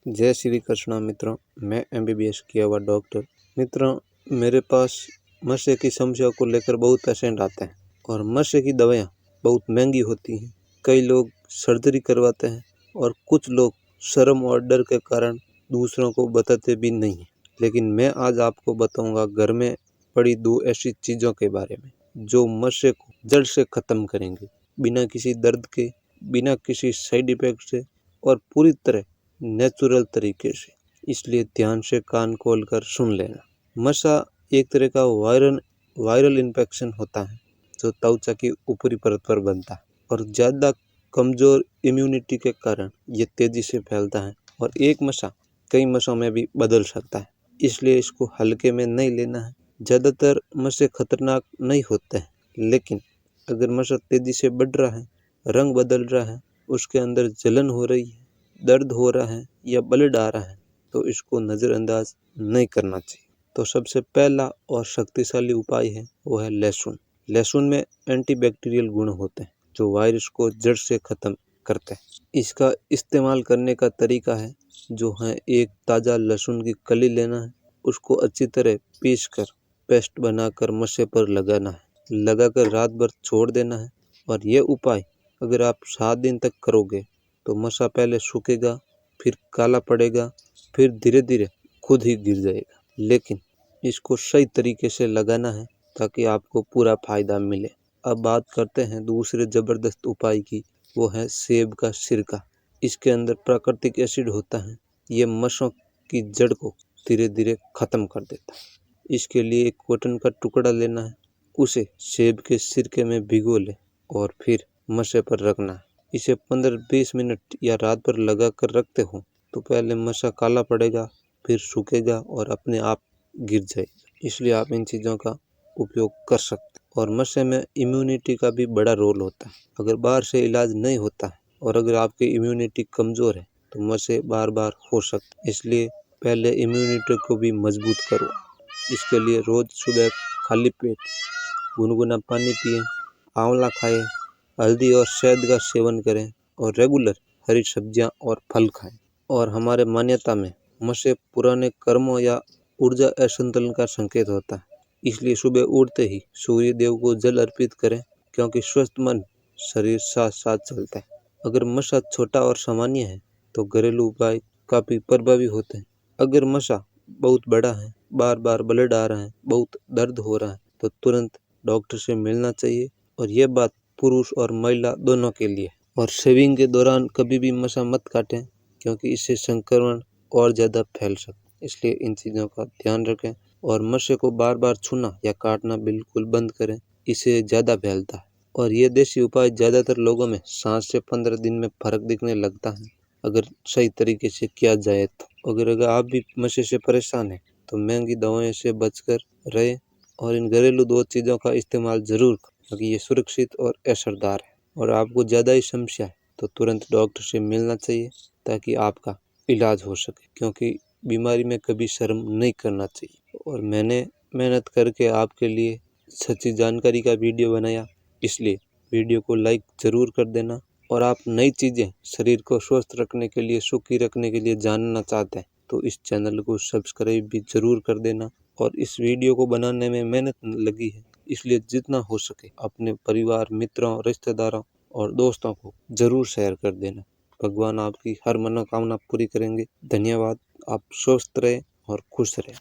जय श्री कृष्णा मित्रों, मैं एमबीबीएस किया हुआ डॉक्टर। मित्रों, मेरे पास नशे की समस्या को लेकर बहुत पेशेंट आते हैं और नशे की दवाइयाँ बहुत महंगी होती हैं। कई लोग सर्जरी करवाते हैं और कुछ लोग शर्म और डर के कारण दूसरों को बताते भी नहीं हैं। लेकिन मैं आज आपको बताऊंगा घर में पड़ी 2 ऐसी चीज़ों के बारे में जो नशे को जड़ से ख़त्म करेंगे, बिना किसी दर्द के, बिना किसी साइड इफेक्ट से और पूरी तरह नेचुरल तरीके से। इसलिए ध्यान से कान खोलकर सुन लेना। नशा एक तरह का वायरल इन्फेक्शन होता है जो त्वचा की ऊपरी परत पर बनता है और ज़्यादा कमज़ोर इम्यूनिटी के कारण ये तेज़ी से फैलता है और एक नशा कई नशों में भी बदल सकता है। इसलिए इसको हल्के में नहीं लेना है। ज़्यादातर नशे खतरनाक नहीं होते हैं, लेकिन अगर नशा तेज़ी से बढ़ रहा है, रंग बदल रहा है, उसके अंदर जलन हो रही है, दर्द हो रहा है या ब्लड आ रहा है, तो इसको नज़रअंदाज नहीं करना चाहिए। तो सबसे पहला और शक्तिशाली उपाय है वो है लहसुन। लहसुन में एंटीबैक्टीरियल गुण होते हैं जो वायरस को जड़ से ख़त्म करते हैं। इसका इस्तेमाल करने का तरीका है जो है एक ताज़ा लहसुन की कली लेना है, उसको अच्छी तरह पीस कर पेस्ट बनाकर नशे पर लगाना है, लगाकर रात भर छोड़ देना है। और ये उपाय अगर आप 7 दिन तक करोगे तो नशा पहले सूखेगा, फिर काला पड़ेगा, फिर धीरे धीरे खुद ही गिर जाएगा। लेकिन इसको सही तरीके से लगाना है ताकि आपको पूरा फायदा मिले। अब बात करते हैं दूसरे ज़बरदस्त उपाय की, वो है सेब का सिरका। इसके अंदर प्राकृतिक एसिड होता है, ये नशों की जड़ को धीरे धीरे ख़त्म कर देता है। इसके लिए एक कॉटन का टुकड़ा लेना है, उसे सेब के सिरके में भिगो ले और फिर नशे पर रखना है। इसे 15-20 मिनट या रात भर लगा कर रखते हो तो पहले नशा काला पड़ेगा, फिर सूखेगा और अपने आप गिर जाएगा। इसलिए आप इन चीज़ों का उपयोग कर सकते हैं। और नशे में इम्यूनिटी का भी बड़ा रोल होता है। अगर बाहर से इलाज नहीं होता है और अगर आपकी इम्यूनिटी कमज़ोर है तो नशे बार बार हो सकते हैं। इसलिए पहले इम्यूनिटी को भी मजबूत करो। इसके लिए रोज़ सुबह खाली पेट गुनगुना पानी पिएं, आंवला खाएं, हल्दी और शहद का सेवन करें और रेगुलर हरी सब्जियां और फल खाएं। और हमारे मान्यता में नशे पुराने कर्मों या ऊर्जा असंतुलन का संकेत होता है। इसलिए सुबह उठते ही सूर्य देव को जल अर्पित करें, क्योंकि स्वस्थ मन शरीर साथ साथ चलता है। अगर नशा छोटा और सामान्य है तो घरेलू उपाय काफ़ी प्रभावी होते हैं। अगर नशा बहुत बड़ा है, बार बार ब्लड आ रहा है, बहुत दर्द हो रहा है, तो तुरंत डॉक्टर से मिलना चाहिए। और ये बात पुरुष और महिला दोनों के लिए। और शेविंग के दौरान कभी भी नशा मत काटें, क्योंकि इससे संक्रमण और ज़्यादा फैल सकता है। इसलिए इन चीज़ों का ध्यान रखें और नशे को बार बार छूना या काटना बिल्कुल बंद करें, इससे ज़्यादा फैलता है। और ये देसी उपाय ज़्यादातर लोगों में 7 से 15 दिन में फ़र्क दिखने लगता है, अगर सही तरीके से किया जाए तो। अगर आप भी नशे से परेशान हैं तो महंगी दवाओं से बचकर रहें और इन घरेलू 2 चीज़ों का इस्तेमाल ज़रूर करें, क्योंकि ये सुरक्षित और असरदार है। और आपको ज़्यादा ही समस्या है तो तुरंत डॉक्टर से मिलना चाहिए ताकि आपका इलाज हो सके, क्योंकि बीमारी में कभी शर्म नहीं करना चाहिए। और मैंने मेहनत करके आपके लिए सच्ची जानकारी का वीडियो बनाया, इसलिए वीडियो को लाइक ज़रूर कर देना। और आप नई चीज़ें शरीर को स्वस्थ रखने के लिए, सुखी रखने के लिए जानना चाहते हैं तो इस चैनल को सब्सक्राइब भी ज़रूर कर देना। और इस वीडियो को बनाने में मेहनत लगी है, इसलिए जितना हो सके अपने परिवार, मित्रों, रिश्तेदारों और दोस्तों को ज़रूर शेयर कर देना। भगवान आपकी हर मनोकामना पूरी करेंगे। धन्यवाद। आप स्वस्थ रहें और खुश रहें।